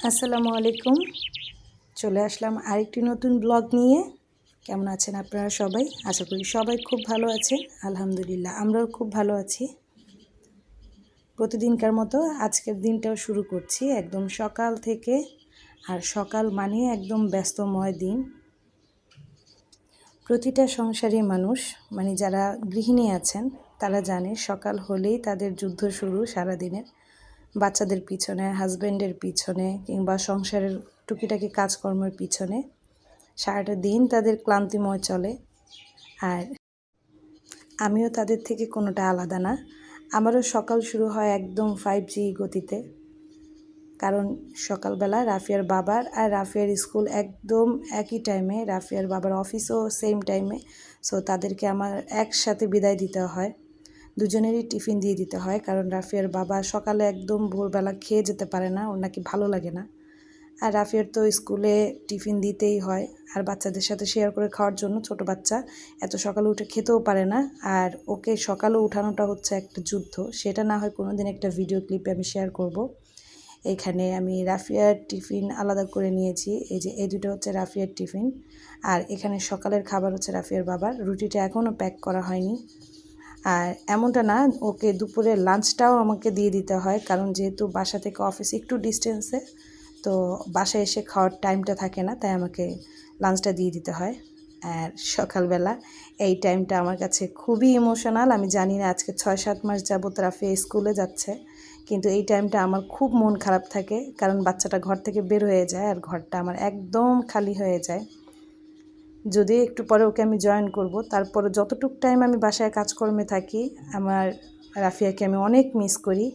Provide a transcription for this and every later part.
আসসালামু আলাইকুম। চলে আসলাম আরেকটি নতুন ব্লগ নিয়ে। কেমন আছেন আপনারা সবাই? আশা করি সবাই খুব ভালো আছেন। আলহামদুলিল্লাহ আমরাও খুব ভালো আছি। প্রতিদিনকার মতো আজকের দিনটাও শুরু করছি একদম সকাল থেকে। আর সকাল মানে একদম ব্যস্তময় দিন। প্রতিটা সংসারী মানুষ মানে যারা গৃহিণী আছেন তারা জানে সকাল হলেই তাদের যুদ্ধ শুরু সারাদিনের। বাচ্চাদের পিছনে, হাজব্যান্ডের পিছনে কিংবা সংসারের টুকিটাকি কাজকর্মের পিছনে সারাটা দিন তাদের ক্লান্তিময় চলে। আর আমিও তাদের থেকে কোনোটা আলাদা না। আমারও সকাল শুরু হয় একদম 5G গতিতে। কারণ সকালবেলা রাফিয়ার বাবার আর রাফিয়ার স্কুল একদম একই টাইমে, রাফিয়ার বাবার অফিসও সেম টাইমে। সো তাদেরকে আমার একসাথে বিদায় দিতে হয়। দুজনেরই টিফিন দিয়ে দিতে হয়, কারণ রাফিয়ার বাবা সকালে একদম ভোরবেলা খেয়ে যেতে পারে না, ওর নাকি ভালো লাগে না। আর রাফিয়ার তো স্কুলে টিফিন দিতেই হয়, আর বাচ্চাদের সাথে শেয়ার করে খাওয়ার জন্য। ছোট বাচ্চা এত সকালে উঠে খেতেও পারে না, আর ওকে সকালে উঠানোটা হচ্ছে একটা যুদ্ধ। সেটা না হয় কোনো দিন একটা ভিডিও ক্লিপে আমি শেয়ার করব। এখানে আমি রাফিয়ার টিফিন আলাদা করে নিয়েছি। এই দুটো হচ্ছে রাফিয়ার টিফিন, আর এখানে সকালের খাবার হচ্ছে রাফিয়ার বাবার। রুটিটা এখনও প্যাক করা হয়নি। আর এমনটা না, ওকে দুপুরের লাঞ্চটাও আমাকে দিয়ে দিতে হয়, কারণ যেহেতু বাসা থেকে অফিস একটু ডিস্টেন্সে, তো বাসায় এসে খাওয়ার টাইমটা থাকে না, তাই আমাকে লাঞ্চটা দিয়ে দিতে হয়। আর সকালবেলা এই টাইমটা আমার কাছে খুবই ইমোশনাল। আমি জানি না আজকে 6-7 মাস যাবত রাফিয়া স্কুলে যাচ্ছে, কিন্তু এই টাইমটা আমার খুব মন খারাপ থাকে, কারণ বাচ্চাটা ঘর থেকে বের হয়ে যায় আর ঘরটা আমার একদম খালি হয়ে যায়। যদি একটু পরে ওকে আমি জয়েন করব, তারপরে যতটুকু টাইম আমি বাসায় কাজকর্মে থাকি, আমার রাফিয়াকে আমি অনেক মিস করি।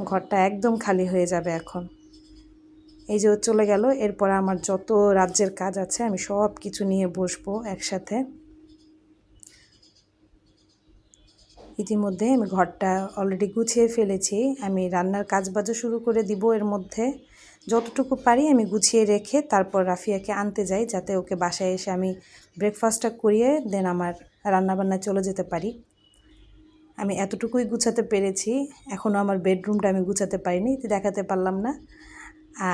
ঘরটা একদম খালি হয়ে যাবে এখন। এই যে ও চলে গেল, এরপর আমার যত রাজ্যের কাজ আছে আমি সব কিছু নিয়ে বসবো একসাথে। ইতিমধ্যে আমি ঘরটা অলরেডি গুছিয়ে ফেলেছি। আমি রান্নার কাজবাজও শুরু করে দিব। এর মধ্যে যতটুকু পারি আমি গুছিয়ে রেখে তারপর রাফিয়াকে আনতে যাই, যাতে ওকে বাসায় এসে আমি ব্রেকফাস্টটা করিয়ে দেন আমার রান্নাবান্নায় চলে যেতে পারি। আমি এতটুকুই গুছাতে পেরেছি, এখনও আমার বেডরুমটা আমি গুছাতে পারিনি, দেখাতে পারলাম না।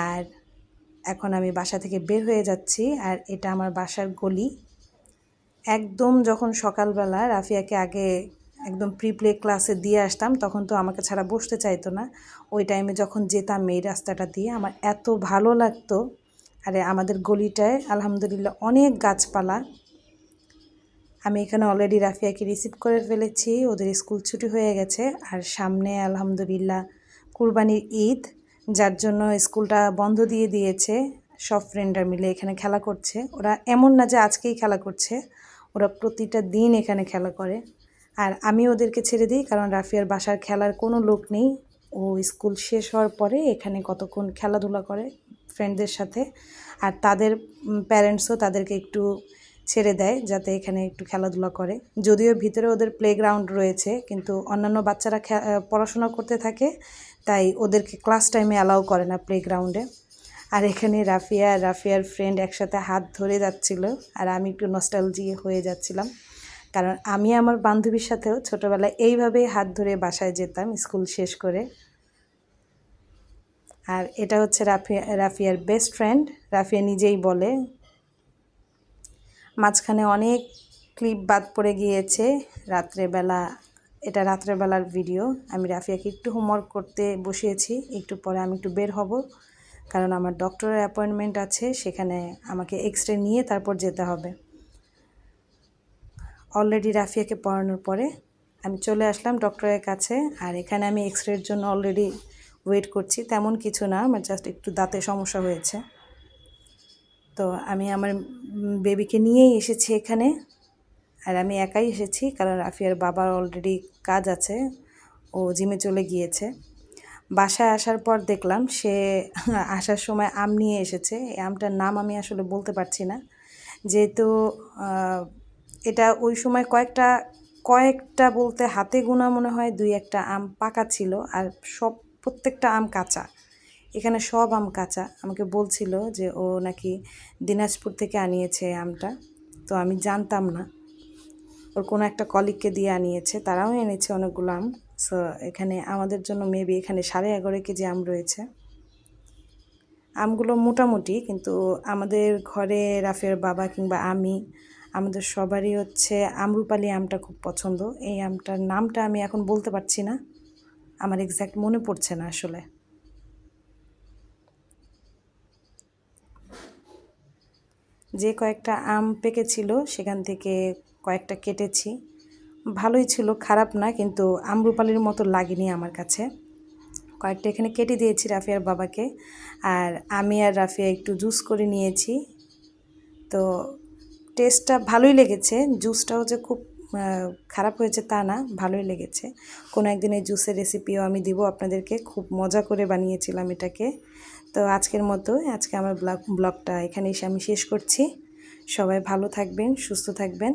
আর এখন আমি বাসা থেকে বের হয়ে যাচ্ছি, আর এটা আমার বাসার গলি। একদম যখন সকালবেলা রাফিয়াকে আগে একদম প্লে ক্লাসে দিয়ে আসতাম, তখন তো আমাকে ছাড়া বসতে চাইতো না। ওই টাইমে যখন যেতাম এই রাস্তাটা দিয়ে, আমার এত ভালো লাগতো। আরে আমাদের গলিটায় আলহামদুলিল্লাহ অনেক গাছপালা। আমি এখানে অলরেডি রাফিয়াকে রিসিভ করে ফেলেছি, ওদের স্কুল ছুটি হয়ে গেছে। আর সামনে আলহামদুলিল্লাহ কুরবানির ঈদ, যার জন্য স্কুলটা বন্ধ দিয়ে দিয়েছে। সব ফ্রেন্ডরা মিলে এখানে খেলা করছে। ওরা এমন না যে আজকেই খেলা করছে, ওরা প্রতিটা দিন এখানে খেলা করে। আর আমি ওদেরকে ছেড়ে দিই, কারণ রাফিয়ার বাসার খেলার কোনো লোক নেই। ও স্কুল শেষ হওয়ার পরে এখানে কতক্ষণ খেলাধুলা করে ফ্রেন্ডদের সাথে। আর তাদের প্যারেন্টসও তাদেরকে একটু ছেড়ে দেয় যাতে এখানে একটু খেলাধুলা করে। যদিও ভিতরে ওদের প্লেগ্রাউন্ড রয়েছে, কিন্তু অন্যান্য বাচ্চারা পড়াশোনা করতে থাকে, তাই ওদেরকে ক্লাস টাইমে অ্যালাউ করে না প্লেগ্রাউন্ডে। আর এখানে রাফিয়ার ফ্রেন্ড একসাথে হাত ধরে যাচ্ছিল, আর আমি একটু নস্টালজিয়া হয়ে যাচ্ছিলাম, কারণ আমি আমার বান্ধবীর সাথেও ছোটোবেলায় এইভাবেই হাত ধরে বাসায় যেতাম স্কুল শেষ করে। আর এটা হচ্ছে রাফিয়ার বেস্ট ফ্রেন্ড। রাফিয়া নিজেই বলে। মাঝখানে অনেক ক্লিপ বাদ পড়ে গিয়েছে রাত্রেবেলা। এটা রাত্রেবেলার ভিডিও। আমি রাফিয়াকে একটু হোমওয়ার্ক করতে বসিয়েছি, একটু পরে আমি একটু বের হব, কারণ আমার ডক্টরের অ্যাপয়েন্টমেন্ট আছে, সেখানে আমাকে এক্স-রে নিয়ে তারপর যেতে হবে। অলরেডি রাফিয়াকে পড়ানোর পরে আমি চলে আসলাম ডক্টরের কাছে। আর এখানে আমি এক্স-রের জন্য অলরেডি ওয়েট করছি। তেমন কিছু না, আমার জাস্ট একটু দাঁতে সমস্যা হয়েছে। তো আমি আমার বেবিকে নিয়েই এসেছি এখানে। আর আমি একাই এসেছি, কারণ রাফিয়ার বাবার অলরেডি কাজ আছে, ও জিমে চলে গিয়েছে। বাসায় আসার পর দেখলাম সে আসার সময় আম নিয়ে এসেছে। এই আমটার নাম আমি আসলে বলতে পারছি না, যেহেতু এটা ওই সময় কয়েকটা বলতে হাতে গোনা মনে হয় 2-1টা আম পাকা ছিল, আর প্রত্যেকটা আম কাঁচা। এখানে সব আম কাঁচা। আমাকে বলছিল যে ও নাকি দিনাজপুর থেকে আনিয়েছে আমটা, তো আমি জানতাম না। ওর কোনো একটা কলিগকে দিয়ে আনিয়েছে, তারাও এনেছে অনেকগুলো আম। সো এখানে আমাদের জন্য মেবি এখানে 11.5 কেজি আম রয়েছে। আমগুলো মোটামুটি, কিন্তু আমাদের ঘরে রাফিয়ার বাবা কিংবা আমি, আমাদের সবারই হচ্ছে আম্রপালি আমটা খুব পছন্দ। এই আমটার নামটা আমি এখন বলতে পারছি না, আমার এক্স্যাক্ট মনে পড়ছে না আসলে। যে কয়েকটা আম পেকেছিল সেখান থেকে কয়েকটা কেটেছি, ভালোই ছিল, খারাপ না, কিন্তু আম্রপালির মতো লাগেনি আমার কাছে। কয়েকটা এখানে কেটে দিয়েছি রাফিয়ার বাবাকে, আর আমি আর রাফিয়া একটু জুস করে নিয়েছি। তো টেস্টটা ভালোই লেগেছে, জুসটাও যে খুব খারাপ হয়েছে তা না, ভালোই লেগেছে। কোনো একদিন এই জুসের রেসিপিও আমি দিব আপনাদেরকে, খুব মজা করে বানিয়েছিলাম এটাকে। তো আজকের মতো আজকে আমার ব্লগটা এখানেই আমি শেষ করছি। সবাই ভালো থাকবেন, সুস্থ থাকবেন।